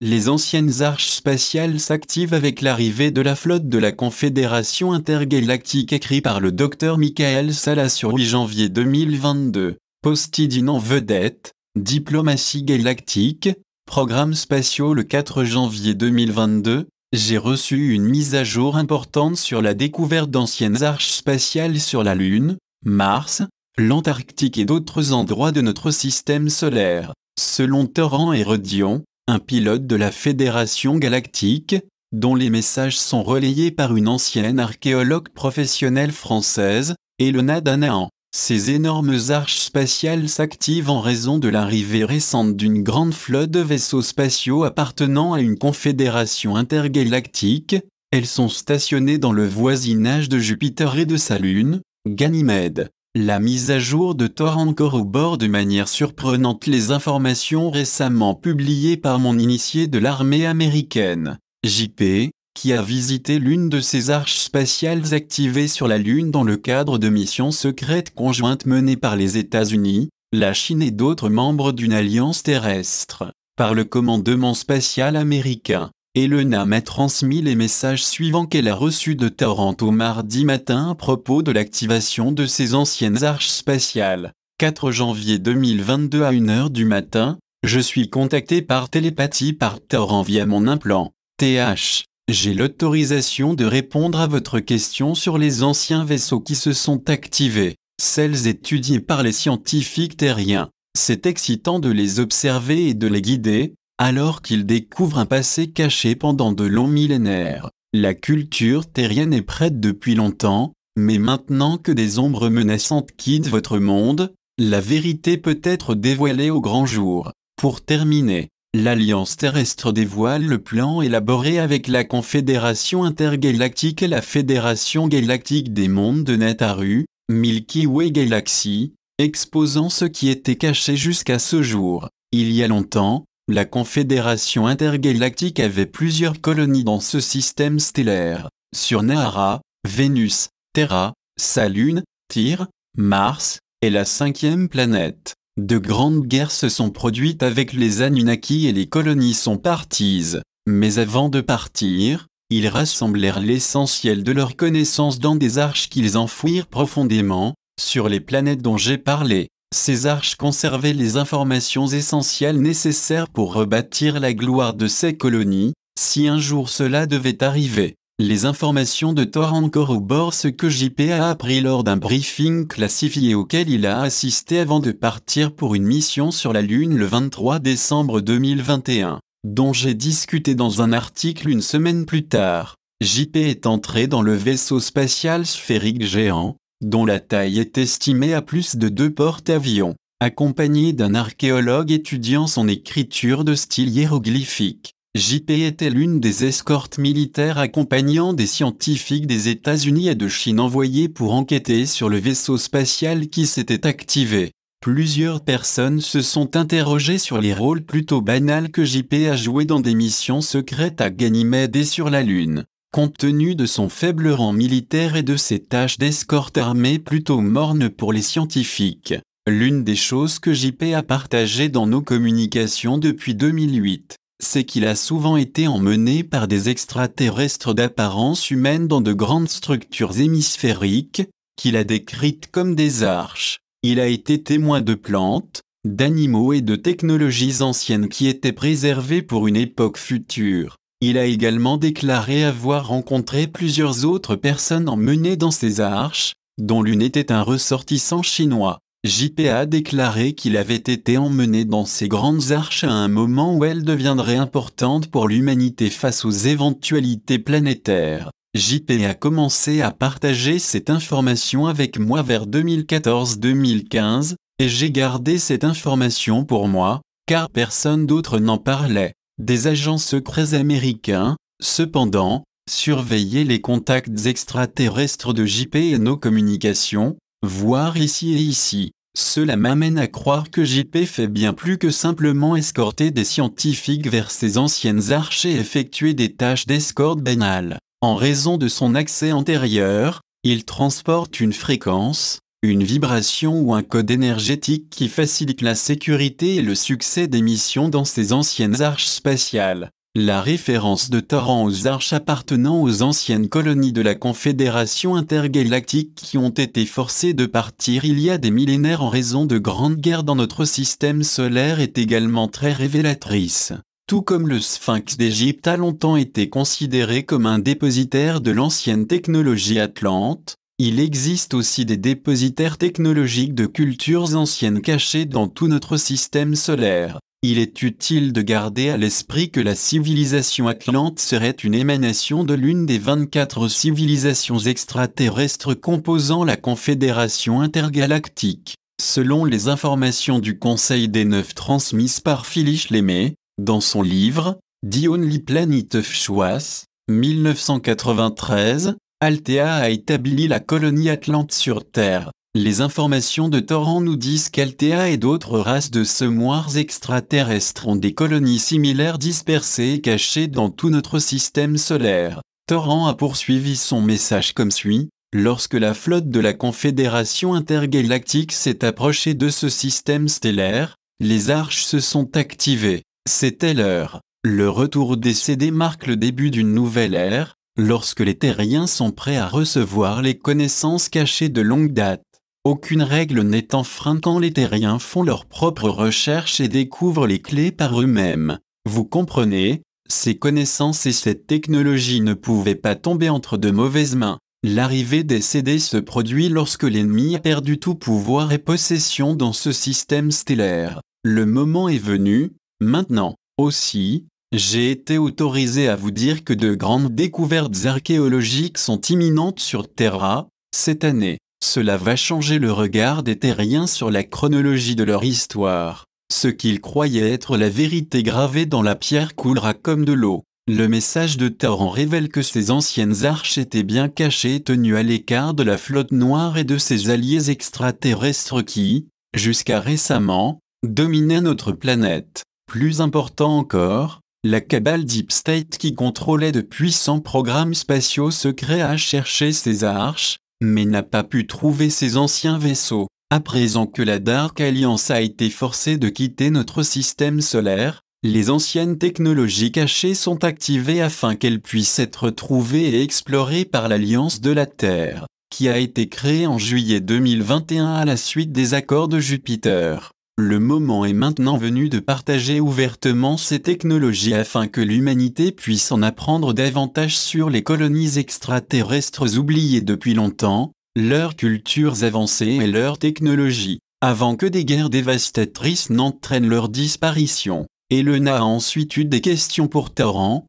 Les anciennes arches spatiales s'activent avec l'arrivée de la flotte de la Confédération intergalactique, écrit par le Dr Michael Salas sur 8 janvier 2022. Postidine en vedette, diplomatie galactique, programmes spatiaux. Le 4 janvier 2022, j'ai reçu une mise à jour importante sur la découverte d'anciennes arches spatiales sur la Lune, Mars, l'Antarctique et d'autres endroits de notre système solaire. Selon Torrent Hérodion, un pilote de la Fédération galactique, dont les messages sont relayés par une ancienne archéologue professionnelle française, Elena Danaan. Ces énormes arches spatiales s'activent en raison de l'arrivée récente d'une grande flotte de vaisseaux spatiaux appartenant à une confédération intergalactique. Elles sont stationnées dans le voisinage de Jupiter et de sa lune, Ganymède. La mise à jour de Torrent corrobore de manière surprenante les informations récemment publiées par mon initié de l'armée américaine, JP, qui a visité l'une de ces arches spatiales activées sur la Lune dans le cadre de missions secrètes conjointes menées par les États-Unis, la Chine et d'autres membres d'une alliance terrestre. Par le commandement spatial américain, Elena m'a transmis les messages suivants qu'elle a reçus de Torrent au mardi matin à propos de l'activation de ces anciennes arches spatiales. 4 janvier 2022 à 1h du matin, je suis contacté par télépathie par Torrent via mon implant, TH. J'ai l'autorisation de répondre à votre question sur les anciens vaisseaux qui se sont activés, celles étudiées par les scientifiques terriens. C'est excitant de les observer et de les guider, alors qu'ils découvrent un passé caché pendant de longs millénaires. La culture terrienne est prête depuis longtemps, mais maintenant que des ombres menaçantes quittent votre monde, la vérité peut être dévoilée au grand jour. Pour terminer, l'Alliance terrestre dévoile le plan élaboré avec la Confédération intergalactique et la Fédération galactique des mondes de Netaru, Milky Way Galaxy, exposant ce qui était caché jusqu'à ce jour. Il y a longtemps, la Confédération intergalactique avait plusieurs colonies dans ce système stellaire, sur Nahara, Vénus, Terra, sa lune, Tyr, Mars, et la 5e planète. De grandes guerres se sont produites avec les Anunnaki et les colonies sont parties, mais avant de partir, ils rassemblèrent l'essentiel de leurs connaissances dans des arches qu'ils enfouirent profondément, sur les planètes dont j'ai parlé. Ces arches conservaient les informations essentielles nécessaires pour rebâtir la gloire de ces colonies, si un jour cela devait arriver. Les informations de Torrent corroborent ce que JP a appris lors d'un briefing classifié auquel il a assisté avant de partir pour une mission sur la Lune le 23 décembre 2021, dont j'ai discuté dans un article une semaine plus tard. JP est entré dans le vaisseau spatial sphérique géant, dont la taille est estimée à plus de 2 porte-avions, accompagné d'un archéologue étudiant son écriture de style hiéroglyphique. JP était l'une des escortes militaires accompagnant des scientifiques des États-Unis et de Chine envoyés pour enquêter sur le vaisseau spatial qui s'était activé. Plusieurs personnes se sont interrogées sur les rôles plutôt banals que JP a joués dans des missions secrètes à Ganymède et sur la Lune. Compte tenu de son faible rang militaire et de ses tâches d'escorte armée plutôt mornes pour les scientifiques, l'une des choses que JP a partagées dans nos communications depuis 2008, c'est qu'il a souvent été emmené par des extraterrestres d'apparence humaine dans de grandes structures hémisphériques, qu'il a décrites comme des arches. Il a été témoin de plantes, d'animaux et de technologies anciennes qui étaient préservées pour une époque future. Il a également déclaré avoir rencontré plusieurs autres personnes emmenées dans ces arches, dont l'une était un ressortissant chinois. JP a déclaré qu'il avait été emmené dans ces grandes arches à un moment où elles deviendraient importantes pour l'humanité face aux éventualités planétaires. JP a commencé à partager cette information avec moi vers 2014-2015, et j'ai gardé cette information pour moi, car personne d'autre n'en parlait. Des agents secrets américains, cependant, surveillaient les contacts extraterrestres de JP et nos communications, voire ici et ici. Cela m'amène à croire que JP fait bien plus que simplement escorter des scientifiques vers ces anciennes arches et effectuer des tâches d'escorte banales. En raison de son accès antérieur, il transporte une fréquence, une vibration ou un code énergétique qui facilite la sécurité et le succès des missions dans ces anciennes arches spatiales. La référence de Toran aux arches appartenant aux anciennes colonies de la Confédération intergalactique qui ont été forcées de partir il y a des millénaires en raison de grandes guerres dans notre système solaire est également très révélatrice. Tout comme le Sphinx d'Égypte a longtemps été considéré comme un dépositaire de l'ancienne technologie atlante, il existe aussi des dépositaires technologiques de cultures anciennes cachées dans tout notre système solaire. Il est utile de garder à l'esprit que la civilisation atlante serait une émanation de l'une des 24 civilisations extraterrestres composant la Confédération intergalactique. Selon les informations du Conseil des Neuf transmises par Phyllis Lemay, dans son livre « The Only Planet of Choice » 1993, Althea a établi la colonie atlante sur Terre. Les informations de Toran nous disent qu'Althea et d'autres races de semoirs extraterrestres ont des colonies similaires dispersées et cachées dans tout notre système solaire. Toran a poursuivi son message comme suit. Lorsque la flotte de la Confédération intergalactique s'est approchée de ce système stellaire, les arches se sont activées. C'était l'heure. Le retour des CD marque le début d'une nouvelle ère, lorsque les terriens sont prêts à recevoir les connaissances cachées de longue date. Aucune règle n'est enfreinte quand les terriens font leurs propres recherches et découvrent les clés par eux-mêmes. Vous comprenez, ces connaissances et cette technologie ne pouvaient pas tomber entre de mauvaises mains. L'arrivée des CD se produit lorsque l'ennemi a perdu tout pouvoir et possession dans ce système stellaire. Le moment est venu, maintenant. Aussi, j'ai été autorisé à vous dire que de grandes découvertes archéologiques sont imminentes sur Terra, cette année. Cela va changer le regard des terriens sur la chronologie de leur histoire. Ce qu'ils croyaient être la vérité gravée dans la pierre coulera comme de l'eau. Le message de Toran révèle que ces anciennes arches étaient bien cachées et tenues à l'écart de la flotte noire et de ses alliés extraterrestres qui, jusqu'à récemment, dominaient notre planète. Plus important encore, la cabale Deep State qui contrôlait de puissants programmes spatiaux secrets a cherché ces arches, mais n'a pas pu trouver ces anciens vaisseaux. À présent que la Dark Alliance a été forcée de quitter notre système solaire, les anciennes technologies cachées sont activées afin qu'elles puissent être trouvées et explorées par l'Alliance de la Terre, qui a été créée en juillet 2021 à la suite des accords de Jupiter. Le moment est maintenant venu de partager ouvertement ces technologies afin que l'humanité puisse en apprendre davantage sur les colonies extraterrestres oubliées depuis longtemps, leurs cultures avancées et leurs technologies, avant que des guerres dévastatrices n'entraînent leur disparition. Elena a ensuite eu des questions pour Toran.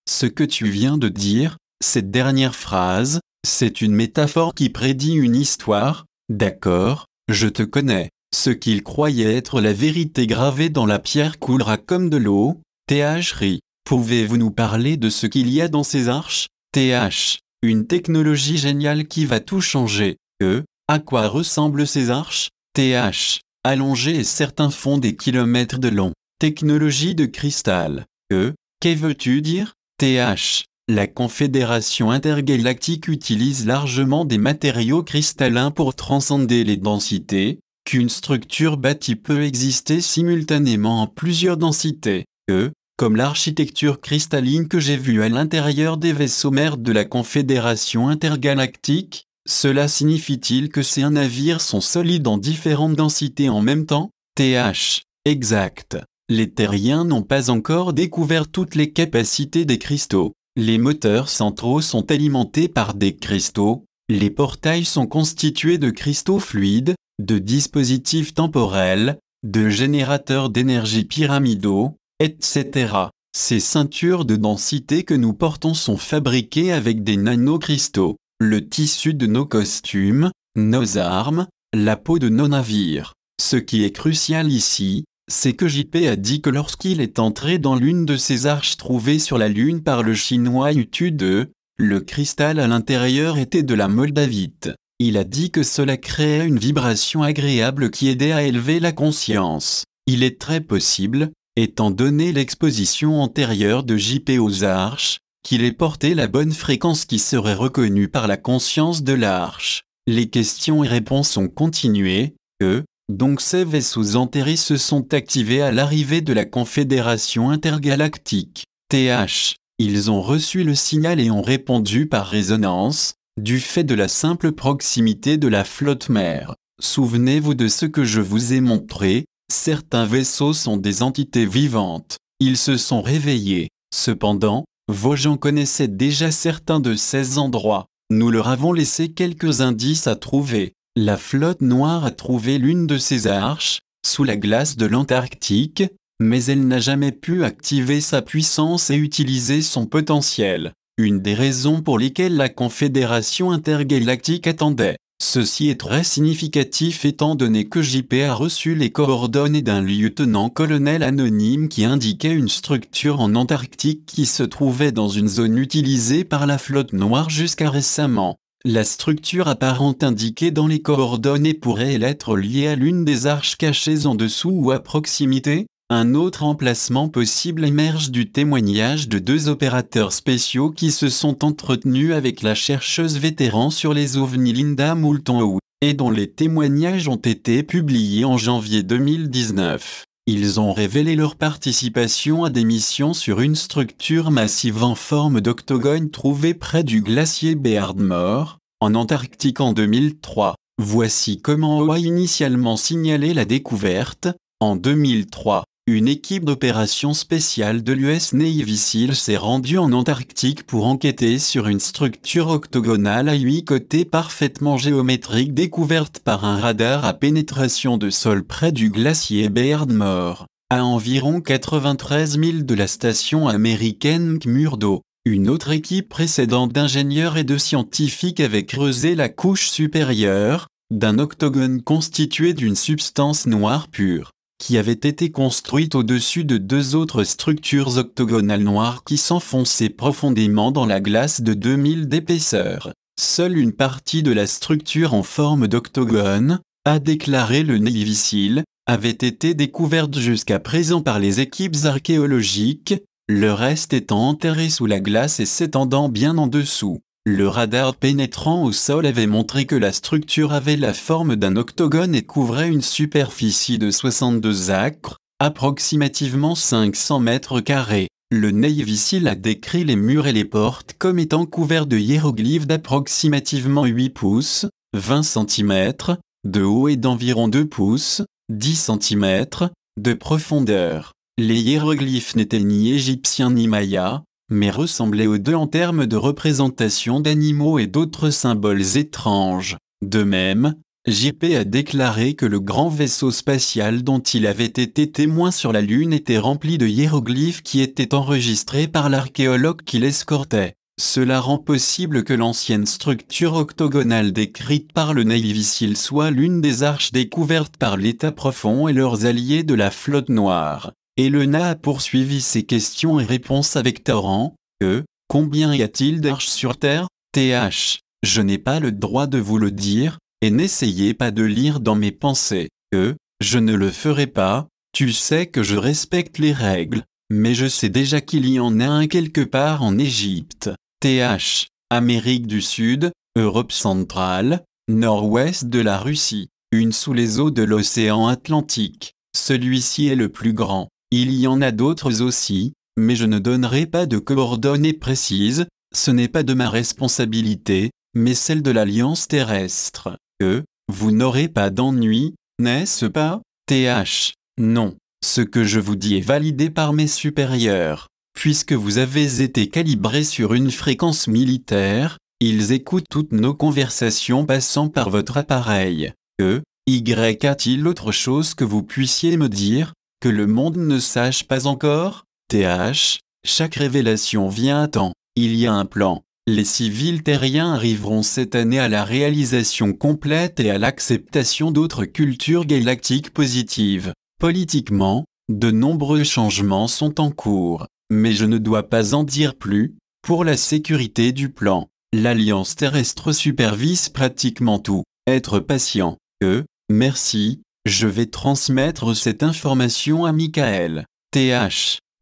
Ce que tu viens de dire, cette dernière phrase, c'est une métaphore qui prédit une histoire. D'accord, je te connais. Ce qu'il croyait être la vérité gravée dans la pierre coulera comme de l'eau. TH. Pouvez-vous nous parler de ce qu'il y a dans ces arches? TH. Une technologie géniale qui va tout changer. À quoi ressemblent ces arches? TH. Allongées et certains font des kilomètres de long. Technologie de cristal. Que veux-tu dire? TH. La Confédération intergalactique utilise largement des matériaux cristallins pour transcender les densités. Qu'une structure bâtie peut exister simultanément en plusieurs densités, comme l'architecture cristalline que j'ai vue à l'intérieur des vaisseaux mères de la Confédération intergalactique, cela signifie-t-il que ces navires sont solides en différentes densités en même temps? TH. Exact. Les terriens n'ont pas encore découvert toutes les capacités des cristaux. Les moteurs centraux sont alimentés par des cristaux, les portails sont constitués de cristaux fluides, de dispositifs temporels, de générateurs d'énergie pyramidaux, etc. Ces ceintures de densité que nous portons sont fabriquées avec des nanocristaux, le tissu de nos costumes, nos armes, la peau de nos navires. Ce qui est crucial ici, c'est que JP a dit que lorsqu'il est entré dans l'une de ces arches trouvées sur la Lune par le chinois UT2, le cristal à l'intérieur était de la moldavite. Il a dit que cela créait une vibration agréable qui aidait à élever la conscience. Il est très possible, étant donné l'exposition antérieure de JP aux arches, qu'il ait porté la bonne fréquence qui serait reconnue par la conscience de l'arche. Les questions et réponses ont continué. Donc ces vaisseaux enterrés se sont activés à l'arrivée de la Confédération intergalactique. Ils ont reçu le signal et ont répondu par résonance, du fait de la simple proximité de la flotte mère. Souvenez-vous de ce que je vous ai montré, certains vaisseaux sont des entités vivantes. Ils se sont réveillés. Cependant, vos gens connaissaient déjà certains de ces endroits. Nous leur avons laissé quelques indices à trouver. La flotte noire a trouvé l'une de ces arches, sous la glace de l'Antarctique, mais elle n'a jamais pu activer sa puissance et utiliser son potentiel. Une des raisons pour lesquelles la Confédération intergalactique attendait. Ceci est très significatif étant donné que JP a reçu les coordonnées d'un lieutenant-colonel anonyme qui indiquait une structure en Antarctique qui se trouvait dans une zone utilisée par la flotte noire jusqu'à récemment. La structure apparente indiquée dans les coordonnées pourrait être liée à l'une des arches cachées en dessous ou à proximité. Un autre emplacement possible émerge du témoignage de 2 opérateurs spéciaux qui se sont entretenus avec la chercheuse vétéran sur les ovnis Linda Moulton, et dont les témoignages ont été publiés en janvier 2019. Ils ont révélé leur participation à des missions sur une structure massive en forme d'octogone trouvée près du glacier Beardmore, en Antarctique en 2003. Voici comment on a initialement signalé la découverte. En 2003, une équipe d'opérations spéciales de l'US Navy SEAL s'est rendue en Antarctique pour enquêter sur une structure octogonale à 8 côtés parfaitement géométrique découverte par un radar à pénétration de sol près du glacier Beardmore, à environ 93 milles de la station américaine McMurdo. Une autre équipe précédente d'ingénieurs et de scientifiques avait creusé la couche supérieure d'un octogone constitué d'une substance noire pure, qui avait été construite au-dessus de 2 autres structures octogonales noires qui s'enfonçaient profondément dans la glace de 2000 d'épaisseur. Seule une partie de la structure en forme d'octogone, a déclaré le Navy SEAL, avait été découverte jusqu'à présent par les équipes archéologiques, le reste étant enterré sous la glace et s'étendant bien en dessous. Le radar pénétrant au sol avait montré que la structure avait la forme d'un octogone et couvrait une superficie de 62 acres, approximativement 500 mètres carrés. Le Navy SEAL a décrit les murs et les portes comme étant couverts de hiéroglyphes d'approximativement 8 pouces, 20 cm, de haut et d'environ 2 pouces, 10 cm, de profondeur. Les hiéroglyphes n'étaient ni égyptiens ni mayas, mais ressemblaient aux deux en termes de représentation d'animaux et d'autres symboles étranges. De même, JP a déclaré que le grand vaisseau spatial dont il avait été témoin sur la Lune était rempli de hiéroglyphes qui étaient enregistrés par l'archéologue qui l'escortait. Cela rend possible que l'ancienne structure octogonale décrite par le Navy SEAL soit l'une des arches découvertes par l'État profond et leurs alliés de la flotte noire. Elena a poursuivi ses questions et réponses avec torrent. Combien y a-t-il d'arches sur Terre? Je n'ai pas le droit de vous le dire, et n'essayez pas de lire dans mes pensées. Je ne le ferai pas, tu sais que je respecte les règles, mais je sais déjà qu'il y en a un quelque part en Égypte. Amérique du Sud, Europe centrale, nord-ouest de la Russie, une sous les eaux de l'océan Atlantique. Celui-ci est le plus grand. Il y en a d'autres aussi, mais je ne donnerai pas de coordonnées précises, ce n'est pas de ma responsabilité, mais celle de l'Alliance terrestre. Vous n'aurez pas d'ennui, n'est-ce pas? Non. Ce que je vous dis est validé par mes supérieurs. Puisque vous avez été calibré sur une fréquence militaire, ils écoutent toutes nos conversations passant par votre appareil. A-t-il autre chose que vous puissiez me dire, que le monde ne sache pas encore? Chaque révélation vient à temps. Il y a un plan. Les civils terriens arriveront cette année à la réalisation complète et à l'acceptation d'autres cultures galactiques positives. Politiquement, de nombreux changements sont en cours, mais je ne dois pas en dire plus. Pour la sécurité du plan, l'Alliance terrestre supervise pratiquement tout. Être patient. Merci, je vais transmettre cette information à Michael.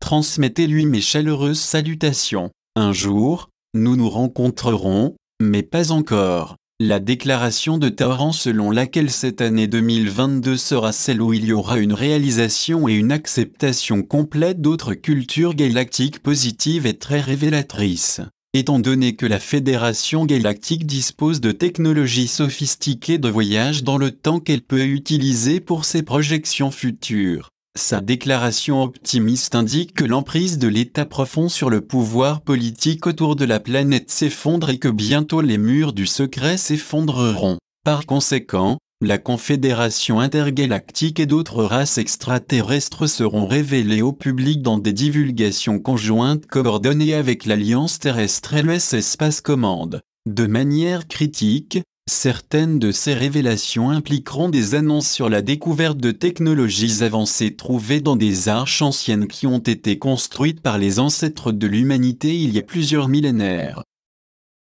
Transmettez-lui mes chaleureuses salutations. Un jour, nous nous rencontrerons, mais pas encore. La déclaration de Tauran selon laquelle cette année 2022 sera celle où il y aura une réalisation et une acceptation complète d'autres cultures galactiques positives est très révélatrice. Étant donné que la Fédération galactique dispose de technologies sophistiquées de voyage dans le temps qu'elle peut utiliser pour ses projections futures. Sa déclaration optimiste indique que l'emprise de l'État profond sur le pouvoir politique autour de la planète s'effondre et que bientôt les murs du secret s'effondreront. Par conséquent, la Confédération intergalactique et d'autres races extraterrestres seront révélées au public dans des divulgations conjointes coordonnées avec l'Alliance terrestre et l'US Space Command. De manière critique, certaines de ces révélations impliqueront des annonces sur la découverte de technologies avancées trouvées dans des arches anciennes qui ont été construites par les ancêtres de l'humanité il y a plusieurs millénaires.